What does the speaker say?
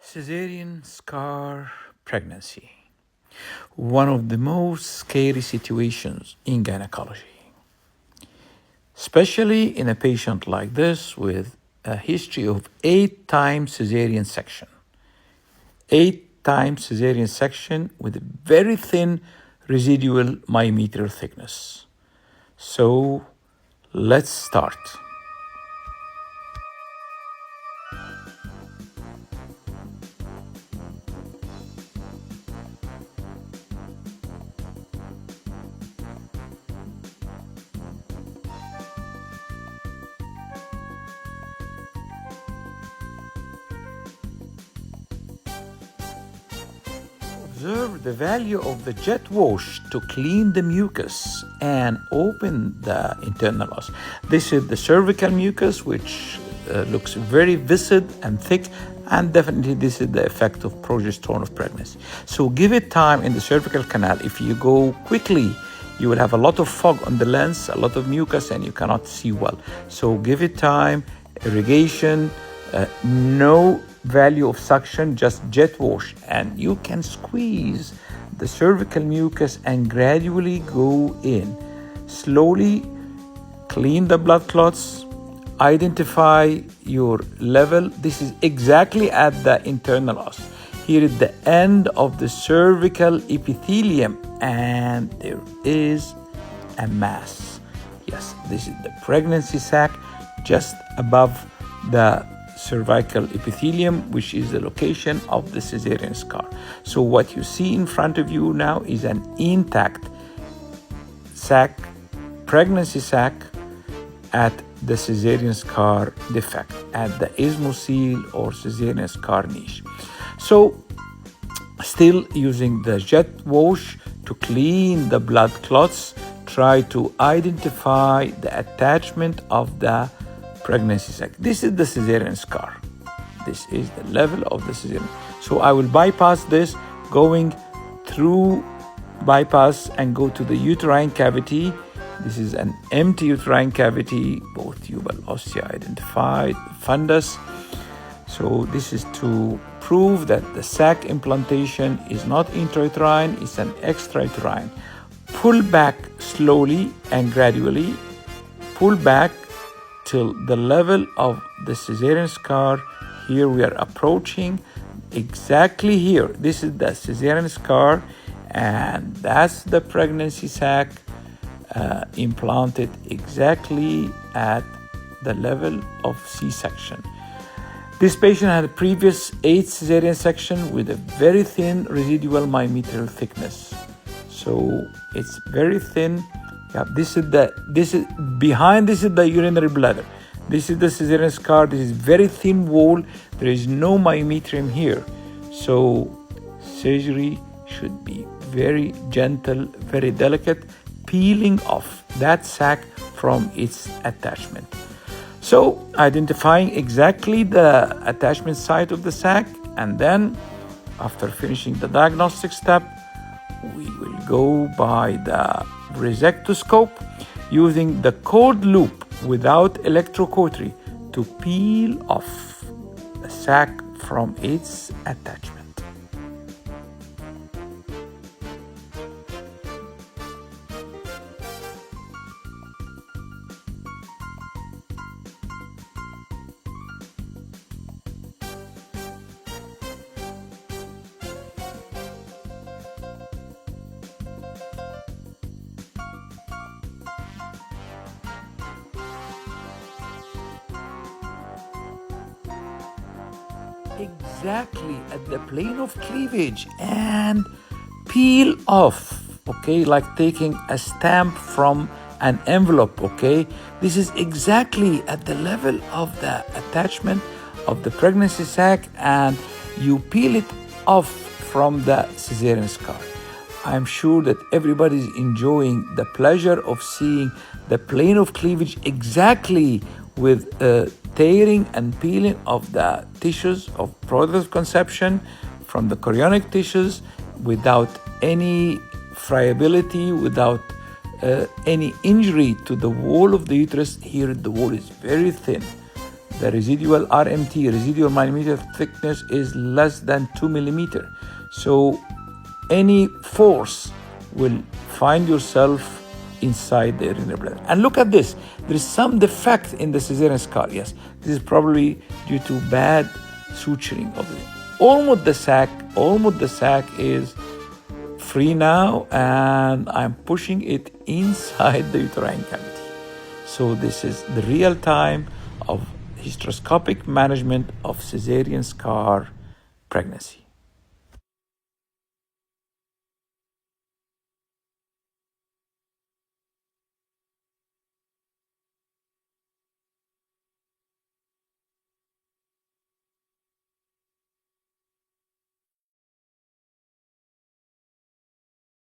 Cesarean scar pregnancy, one of the most scary situations in gynecology, especially in a patient like this with a history of 8 times cesarean section. 8 times cesarean section with a very thin residual myometrial thickness. So let's start. Observe the value of the jet wash to clean the mucus and open the internal os. This is the cervical mucus, which looks very viscid and thick, and definitely this is the effect of progesterone of pregnancy. So give it time in the cervical canal. If you go quickly, you will have a lot of fog on the lens, a lot of mucus, and you cannot see well. So give it time, irrigation, no value of suction, just jet wash, and you can squeeze the cervical mucus and gradually go in. Slowly clean the blood clots, identify your level. This is exactly at the internal os. Here is the end of the cervical epithelium, and there is a mass. Yes, this is the pregnancy sac just above the cervical epithelium, which is the location of the cesarean scar. So what you see in front of you now is an intact sac, pregnancy sac at the cesarean scar defect, at the isthmocele or cesarean scar niche. So still using the jet wash to clean the blood clots, try to identify the attachment of the pregnancy sac. This is the cesarean scar. This is the level of the cesarean. So I will bypass this, going through bypass and go to the uterine cavity. This is an empty uterine cavity, both tubal ostia identified, fundus. So this is to prove that the sac implantation is not intrauterine, it's an extrauterine. Pull back slowly and gradually, pull back till the level of the cesarean scar. Here we are approaching exactly here. This is the cesarean scar, and that's the pregnancy sac implanted exactly at the level of C-section. This patient had a previous 8 cesarean section with a very thin residual myometrial thickness. So it's very thin. Yeah, this is the urinary bladder. This is the cesarean scar. This is very thin wall. There is no myometrium here. So surgery should be very gentle, very delicate, peeling off that sac from its attachment. So identifying exactly the attachment site of the sac, and then after finishing the diagnostic step, we will go by the resectoscope using the cold loop without electrocautery to peel off the sac from its attachment. Exactly at the plane of cleavage and peel off, okay, like taking a stamp from an envelope, okay. This is exactly at the level of the attachment of the pregnancy sac, and you peel it off from the cesarean scar. I'm sure that everybody is enjoying the pleasure of seeing the plane of cleavage exactly with tearing and peeling of the tissues of product of conception from the chorionic tissues without any friability, without any injury to the wall of the uterus. Here the wall is very thin, the residual RMT, residual myometrial thickness, is less than 2 millimeter. So any force will find yourself inside the urinary bladder. And look at this. There is some defect in the Cesarean scar. Yes, this is probably due to bad suturing of it. Almost the sac is free now, and I'm pushing it inside the uterine cavity. So this is the real time of hysteroscopic management of Cesarean scar pregnancy.